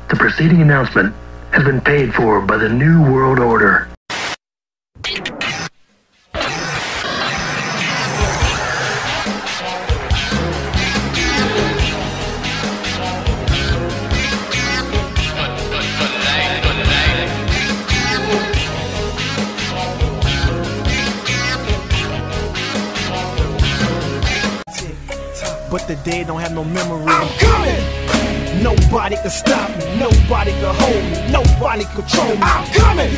The preceding announcement has been paid for by the New World Order. But the dead don't have no memory. I'm coming! Nobody can stop me, nobody can hold me, nobody control me. I'm coming!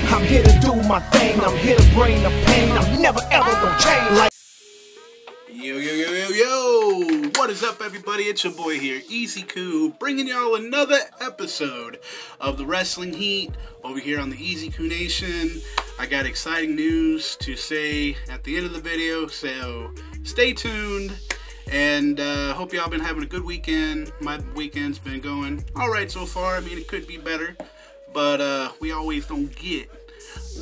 I'm here to do my thing, I'm here to bring the pain. I'm never ever gonna change like. Yo, what is up, everybody? It's your boy here, Easy Koo, bringing y'all another episode of the Wrestling Heat over here on the Easy Koo Nation. I got exciting news to say at the end of the video, so stay tuned. And hope y'all been having a good weekend. My weekend's been going alright so far. I mean, it could be better, but we always don't get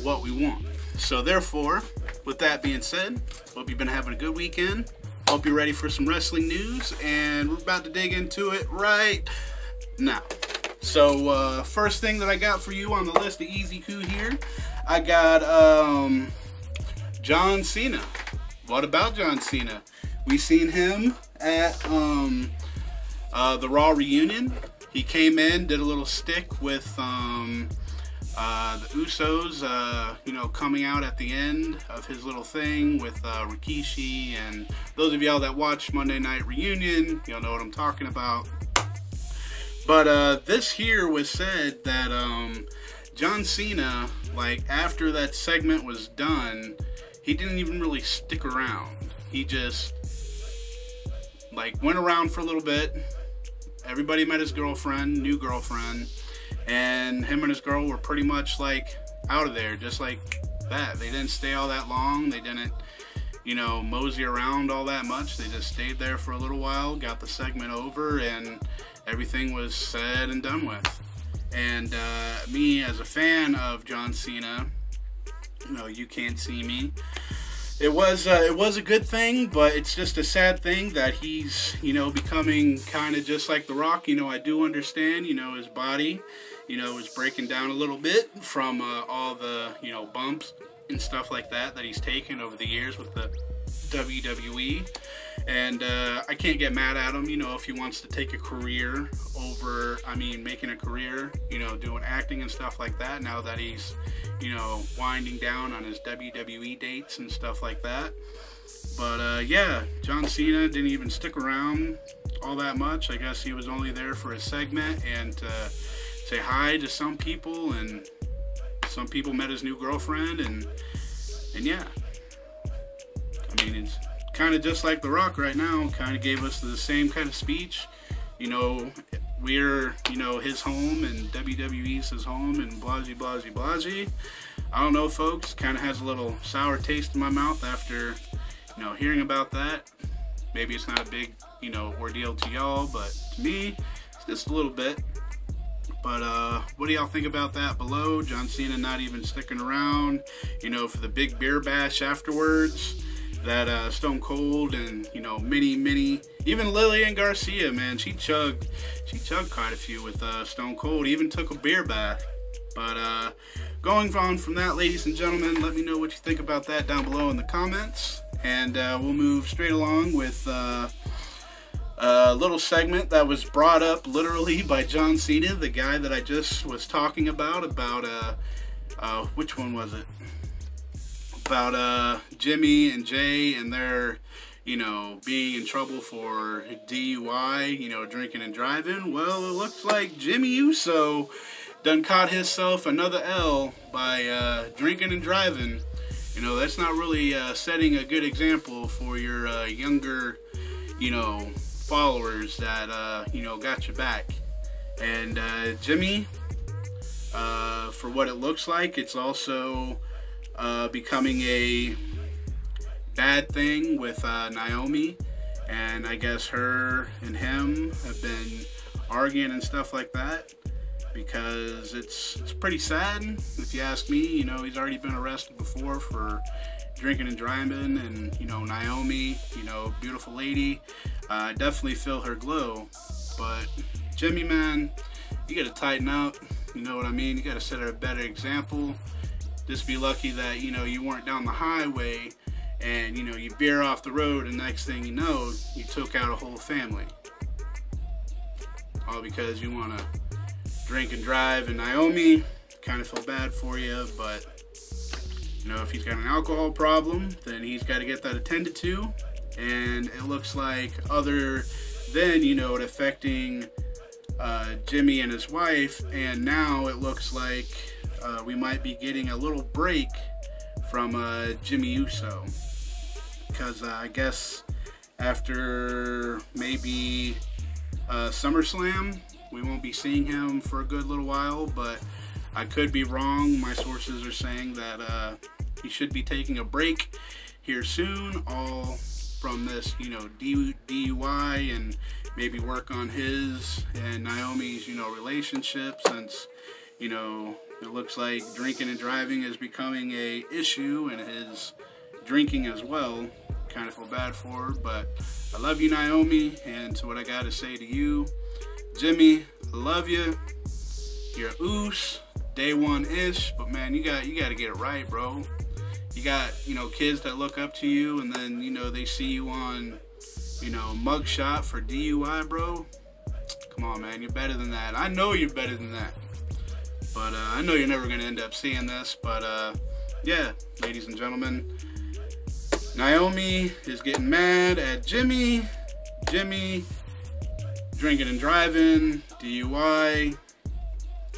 what we want. So therefore, with that being said, hope you've been having a good weekend. Hope you're ready for some wrestling news, and we're about to dig into it right now. So first thing that I got for you on the list of Easy Koo here, I got John Cena. What about John Cena? We seen him at the Raw reunion. He came in, did a little stick with the Usos, you know, coming out at the end of his little thing with Rikishi. And those of y'all that watch Monday Night Reunion, y'all know what I'm talking about. But this here was said that John Cena, like after that segment was done, he didn't even really stick around. He just like went around for a little bit. Everybody met his girlfriend, new girlfriend, and him and his girl were pretty much like out of there, just like that. They didn't stay all that long. They didn't, you know, mosey around all that much. They just stayed there for a little while, got the segment over, and everything was said and done with. And me as a fan of John Cena, you know, you can't see me. It was a good thing, but it's just a sad thing that he's, you know, becoming kind of just like The Rock. You know, I do understand, you know, his body, you know, is breaking down a little bit from all the, you know, bumps and stuff like that he's taken over the years with the WWE. And I can't get mad at him, you know, if he wants to take a career over, I mean, making a career, you know, doing acting and stuff like that, now that he's, you know, winding down on his WWE dates and stuff like that. But yeah, John Cena didn't even stick around all that much. I guess he was only there for a segment and to say hi to some people, and some people met his new girlfriend, and yeah. I mean, it's kind of just like The Rock right now, kind of gave us the same kind of speech. You know, we're, you know, his home and WWE's his home and blasey, blasey, blasey. I don't know, folks, kind of has a little sour taste in my mouth after, you know, hearing about that. Maybe it's not a big, you know, ordeal to y'all, but to me, it's just a little bit. But what do y'all think about that below? John Cena not even sticking around, you know, for the big beer bash afterwards. That Stone Cold and, you know, many, even Lillian Garcia, man, she chugged quite a few with Stone Cold, even took a beer bath. But going on from that, ladies and gentlemen, let me know what you think about that down below in the comments. And we'll move straight along with a little segment that was brought up literally by John Cena, the guy that I just was talking about which one was it? About Jimmy and Jay and their, you know, being in trouble for DUI, you know, drinking and driving. Well, it looks like Jimmy Uso done caught himself another L by drinking and driving. You know, that's not really setting a good example for your younger, you know, followers that, you know, got your back. And Jimmy, for what it looks like, it's also becoming a bad thing with Naomi, and I guess her and him have been arguing and stuff like that, because it's pretty sad if you ask me. You know, he's already been arrested before for drinking and driving, and, you know, Naomi, you know, beautiful lady, definitely feel her glow. But Jimmy, man, you you got to tighten up. You know what I mean? You got to set a better example. Just be lucky that, you know, you weren't down the highway and, you know, you veer off the road and next thing you know, you took out a whole family. All because you want to drink and drive. And Naomi, kind of feel bad for you, but, you know, if he's got an alcohol problem, then he's got to get that attended to. And it looks like other than, you know, it affecting Jimmy and his wife, and now it looks like we might be getting a little break from Jimmy Uso, because I guess after maybe SummerSlam we won't be seeing him for a good little while, but I could be wrong. My sources are saying that he should be taking a break here soon, all from this, you know, DUI, and maybe work on his and Naomi's, you know, relationship, since, you know, it looks like drinking and driving is becoming a issue, and his drinking as well. Kind of feel bad for her, but I love you, Naomi, and to what I gotta say to you, Jimmy, I love you. You're a oos, day one-ish, but man, you got to get it right, bro. You got, you know, kids that look up to you, and then, you know, they see you on, you know, mugshot for DUI, bro. Come on, man, you're better than that. I know you're better than that. But I know you're never going to end up seeing this. But yeah, ladies and gentlemen, Naomi is getting mad at Jimmy. Jimmy drinking and driving, DUI.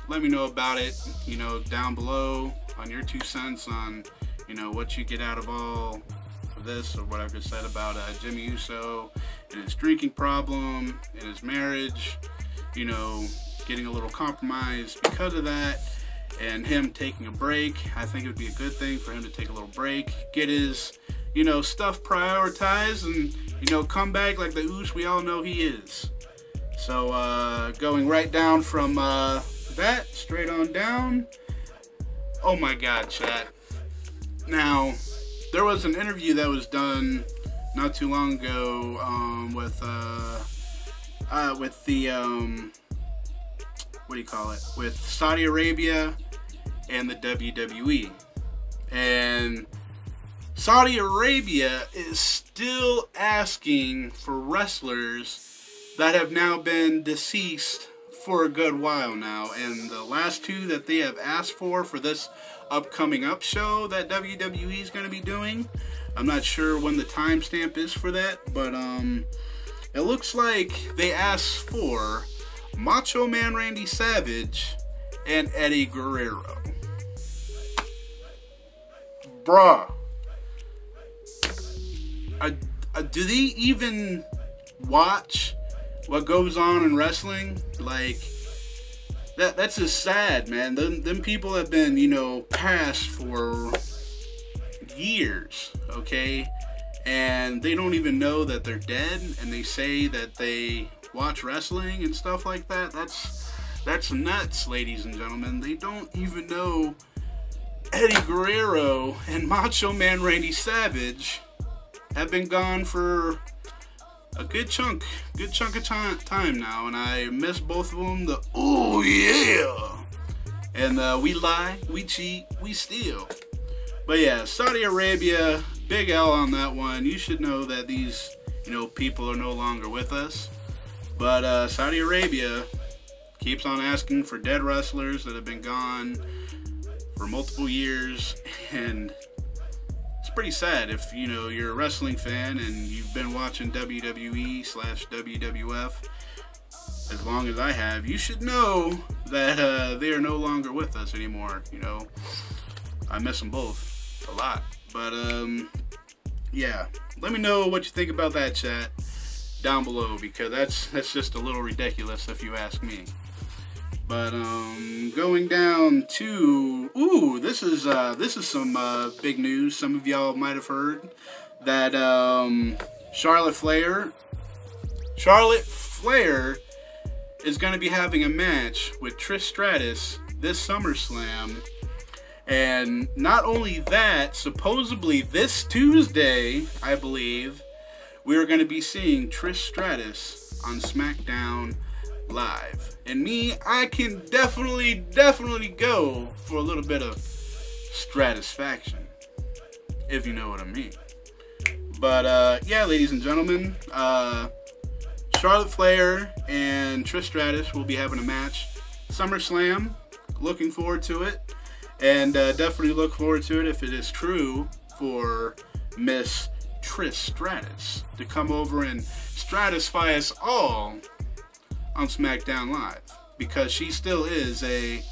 Let me know about it, you know, down below on your 2 cents on, you know, what you get out of all of this, or what I've just said about Jimmy Uso and his drinking problem and his marriage, you know, getting a little compromised because of that, and him taking a break. I think it would be a good thing for him to take a little break, get his, you know, stuff prioritized, and, you know, come back like the oos we all know he is. So going right down from that, straight on down. Oh my God, chat. Now, there was an interview that was done not too long ago with the what do you call it? With Saudi Arabia and the WWE. And Saudi Arabia is still asking for wrestlers that have now been deceased for a good while now. And the last two that they have asked for this upcoming up show that WWE is going to be doing, I'm not sure when the timestamp is for that, but it looks like they asked for Macho Man Randy Savage and Eddie Guerrero. Bruh. Do they even watch what goes on in wrestling? Like, that's just sad, man. Them people have been, you know, passed for years, okay? And they don't even know that they're dead, and they say that they watch wrestling and stuff like that. That's nuts, ladies and gentlemen. They don't even know Eddie Guerrero and Macho Man Randy Savage have been gone for a good chunk of time now, and I miss both of them. Oh yeah, and we lie, we cheat, we steal. But yeah, Saudi Arabia, big L on that one. You should know that these, you know, people are no longer with us. But Saudi Arabia keeps on asking for dead wrestlers that have been gone for multiple years, and it's pretty sad. If, you know, you're a wrestling fan and you've been watching WWE/WWF as long as I have, you should know that they are no longer with us anymore. You know, I miss them both a lot. But yeah, let me know what you think about that, chat, down below, because that's just a little ridiculous if you ask me. But going down to, ooh, this is some big news. Some of y'all might have heard that Charlotte Flair is going to be having a match with Trish Stratus this SummerSlam. And not only that, supposedly this Tuesday, I believe, we are going to be seeing Trish Stratus on SmackDown Live. And me, I can definitely go for a little bit of stratisfaction, if you know what I mean. But yeah, ladies and gentlemen, Charlotte Flair and Trish Stratus will be having a match. SummerSlam. Looking forward to it. And definitely look forward to it if it is true for Miss Trish Stratus to come over and stratify us all on SmackDown Live. Because she still is a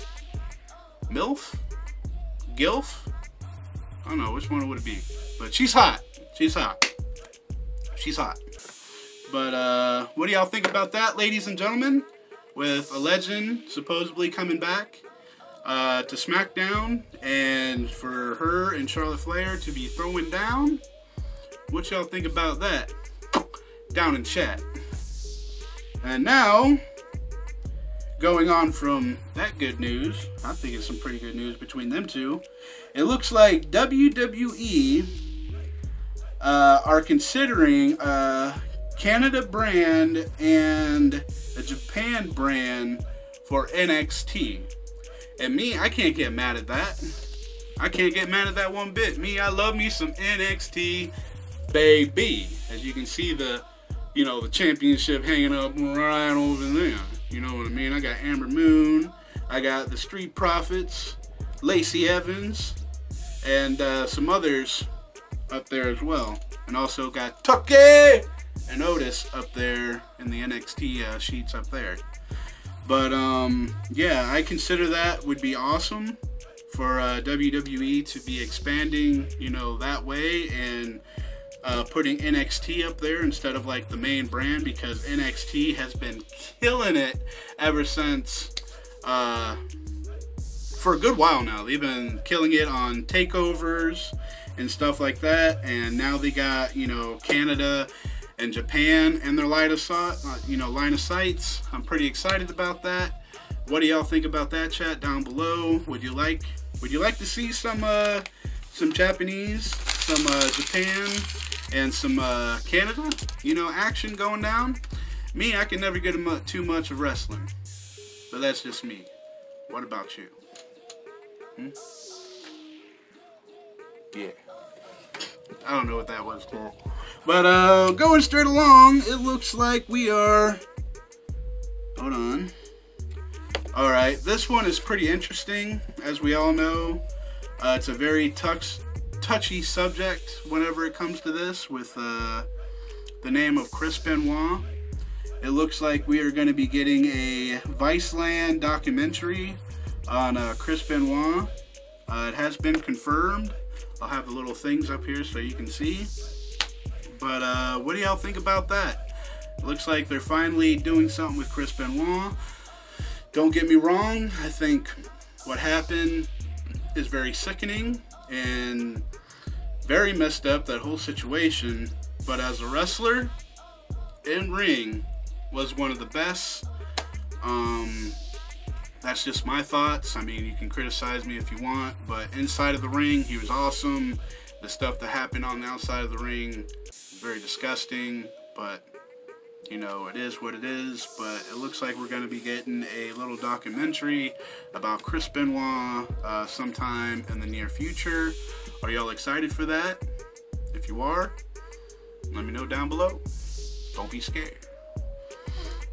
MILF? GILF? I don't know, which one would it be? But she's hot. She's hot. She's hot. But what do y'all think about that, ladies and gentlemen? With a legend supposedly coming back to SmackDown, and for her and Charlotte Flair to be throwing down. What y'all think about that? Down in chat. And now, going on from that good news, I think it's some pretty good news between them two. It looks like WWE are considering a Canada brand and a Japan brand for NXT. And me, I can't get mad at that. I can't get mad at that one bit. Me, I love me some NXT, baby. As you can see, the championship hanging up right over there. You know what I mean? I got Amber Moon. I got the Street Profits, Lacey Evans, and some others up there as well. And also got Tucky and Otis up there in the NXT sheets up there. But yeah, I consider that would be awesome for WWE to be expanding, that way, and putting NXT up there instead of like the main brand, because NXT has been killing it ever since for a good while now. They've been killing it on takeovers and stuff like that, and now they got Canada and Japan and their line of sights. I'm pretty excited about that. What do y'all think about that, chat down below? Would you like to see some Japanese, some Japan, and some Canada, action going down? Me, I can never get too much of wrestling, but that's just me. What about you? Yeah. I don't know what that was, Paul. But going straight along, it looks like we are... Hold on. Alright, this one is pretty interesting, as we all know. It's a very touchy subject whenever it comes to this, with the name of Chris Benoit. It looks like we are going to be getting a Viceland documentary on Chris Benoit. It has been confirmed. I'll have the little things up here so you can see. But what do y'all think about that? It looks like they're finally doing something with Chris Benoit. Don't get me wrong, I think what happened is very sickening and very messed up, that whole situation. But as a wrestler, in ring, was one of the best. That's just my thoughts. I mean, you can criticize me if you want, but inside of the ring, he was awesome. The stuff that happened on the outside of the ring was very disgusting, but it is what it is. But it looks like we're going to be getting a little documentary about Chris Benoit sometime in the near future. Are y'all excited for that? If you are, let me know down below. Don't be scared.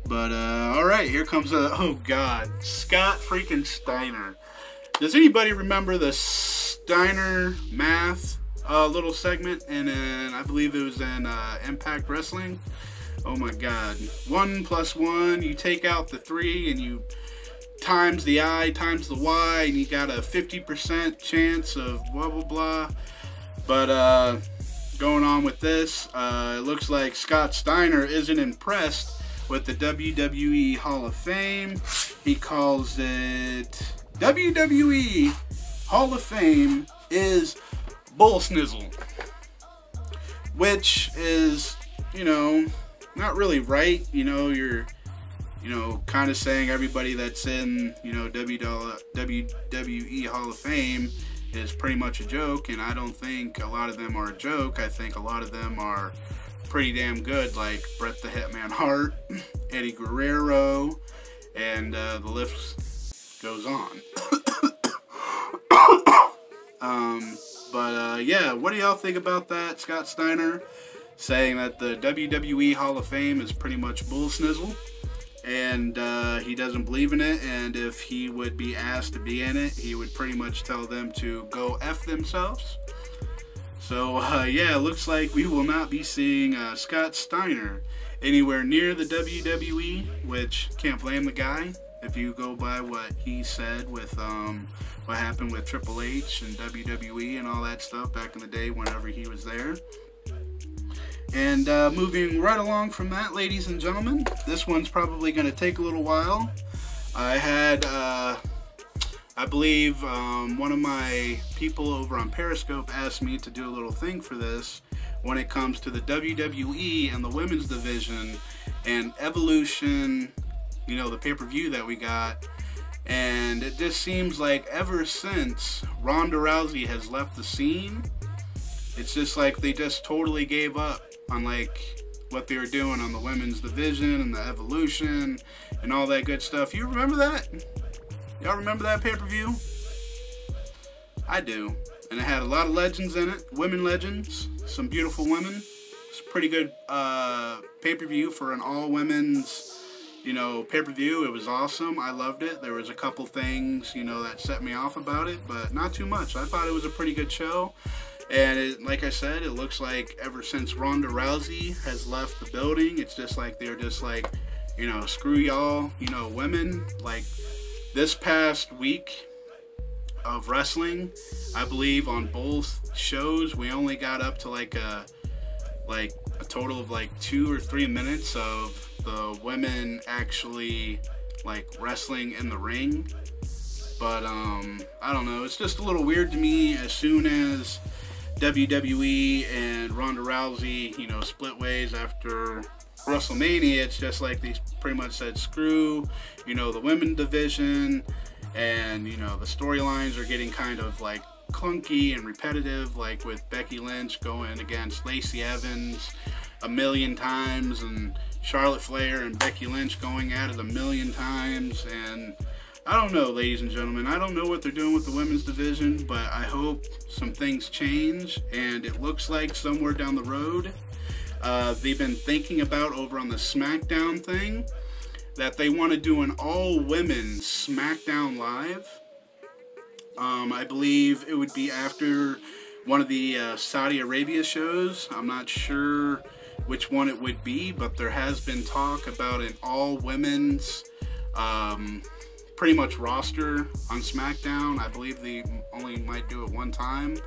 But alright, here comes oh god, Scott freaking Steiner. Does anybody remember the Steiner math little segment? And I believe it was in Impact Wrestling. Oh my god. 1 + 1, you take out the 3 and you times the I times the Y, and you got a 50% chance of blah blah blah. But going on with this, it looks like Scott Steiner isn't impressed with the WWE Hall of Fame. He calls it WWE Hall of Fame is bull snizzle, which is, not really right. You're, kind of saying everybody that's in, WWE Hall of Fame is pretty much a joke, and I don't think a lot of them are a joke. I think a lot of them are pretty damn good, like Bret the Hitman Hart, Eddie Guerrero, and the list goes on. Yeah, what do y'all think about that? Scott Steiner saying that the WWE Hall of Fame is pretty much bull snizzle, and he doesn't believe in it, and if he would be asked to be in it, he would pretty much tell them to go F themselves. So, yeah, it looks like we will not be seeing Scott Steiner anywhere near the WWE, which can't blame the guy if you go by what he said with what happened with Triple H and WWE and all that stuff back in the day whenever he was there. And moving right along from that, ladies and gentlemen, this one's probably going to take a little while. I had, I believe, one of my people over on Periscope asked me to do a little thing for this when it comes to the WWE and the women's division and Evolution, you know, the pay-per-view that we got. And it just seems like ever since Ronda Rousey has left the scene, it's just like they just totally gave up on like what they were doing on the women's division and the Evolution and all that good stuff. You remember that? Y'all remember that pay-per-view? I do. And it had a lot of legends in it, women legends, some beautiful women. It's a pretty good pay-per-view for an all-women's, you know, pay-per-view. It was awesome. I loved it. There was a couple things, you know, that set me off about it, but not too much. I thought it was a pretty good show. And it, like I said, it looks like ever since Ronda Rousey has left the building, it's just like they're just like, you know, screw y'all, you know, women. Like this past week of wrestling, I believe on both shows, we only got up to like a total of like 2 or 3 minutes of the women actually like wrestling in the ring. But I don't know, it's just a little weird to me. As soon as WWE and Ronda Rousey, you know, split ways after WrestleMania, it's just like they pretty much said screw, you know, the women's division, and you know, the storylines are getting kind of like clunky and repetitive, like with Becky Lynch going against Lacey Evans a million times, and Charlotte Flair and Becky Lynch going at it a million times. And I don't know, ladies and gentlemen, I don't know what they're doing with the women's division, but I hope some things change. And it looks like somewhere down the road, they've been thinking about over on the SmackDown thing that they want to do an all-women SmackDown Live. I believe it would be after one of the Saudi Arabia shows. I'm not sure which one it would be, but there has been talk about an all-women's pretty much roster on SmackDown. I believe they only might do it one time,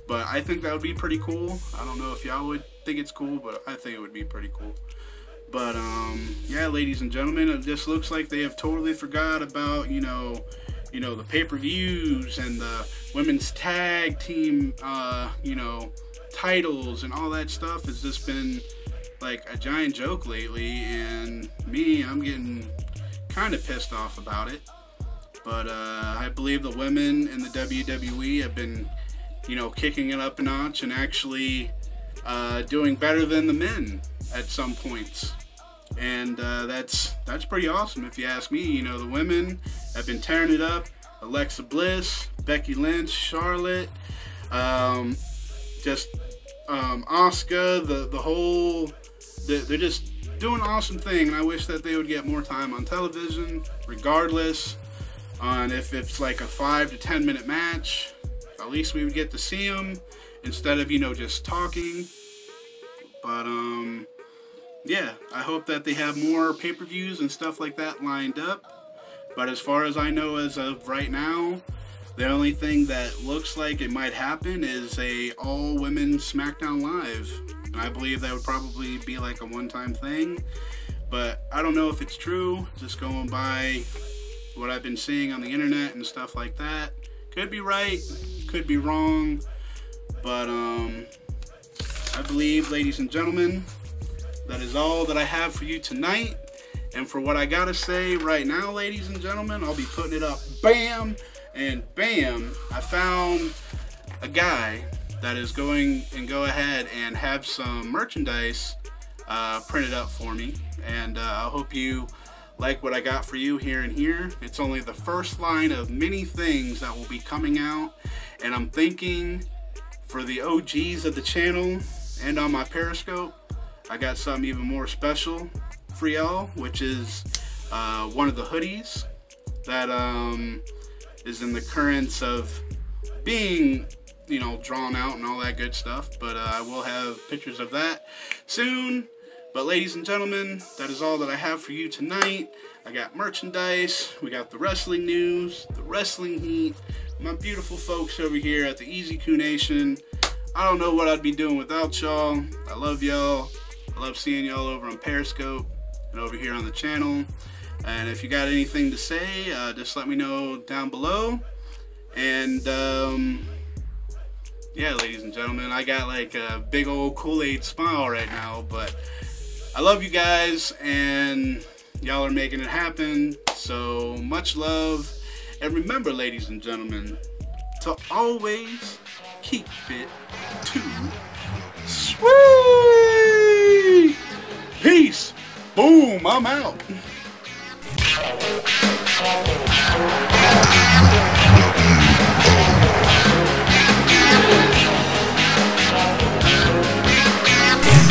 but I think that would be pretty cool. I don't know if y'all would think it's cool, but I think it would be pretty cool. But yeah, ladies and gentlemen, it just looks like they have totally forgot about, you know, the pay-per-views and the women's tag team, you know, titles and all that stuff has just been like a giant joke lately, and I'm getting kind of pissed off about it. But I believe the women in the WWE have been, you know, kicking it up a notch and actually doing better than the men at some points. And that's pretty awesome if you ask me. You know, the women have been tearing it up. Alexa Bliss, Becky Lynch, Charlotte, just Asuka, the whole, they're just doing an awesome thing. And I wish that they would get more time on television, regardless on if it's like a 5 to 10 minute match. At least we would get to see them instead of, you know, just talking. But yeah, I hope that they have more pay-per-views and stuff like that lined up. But as far as I know, as of right now, the only thing that looks like it might happen is a all-women SmackDown Live. And I believe that would probably be like a one-time thing. But I don't know if it's true, just going by what I've been seeing on the internet and stuff like that. Could be right, could be wrong. But I believe, ladies and gentlemen, that is all that I have for you tonight. And for what I gotta say right now, ladies and gentlemen, I'll be putting it up bam and bam. I found a guy that is going and go ahead and have some merchandise printed up for me, and I hope you like what I got for you here and here. It's only the first line of many things that will be coming out, and I'm thinking for the OGs of the channel and on my Periscope, I got something even more special for y'all, which is one of the hoodies that is in the currents of being, you know, drawn out and all that good stuff, but I will have pictures of that soon. But ladies and gentlemen, that is all that I have for you tonight. I got merchandise, we got the wrestling news, the wrestling heat, my beautiful folks over here at the Easy Coup Nation. I don't know what I'd be doing without y'all. I love y'all. I love seeing y'all over on Periscope and over here on the channel. And if you got anything to say, just let me know down below. And yeah, ladies and gentlemen, I got like a big old Kool-Aid smile right now, but I love you guys, and y'all are making it happen. So much love. And remember, ladies and gentlemen, to always keep it too sweet. Peace. Boom. I'm out.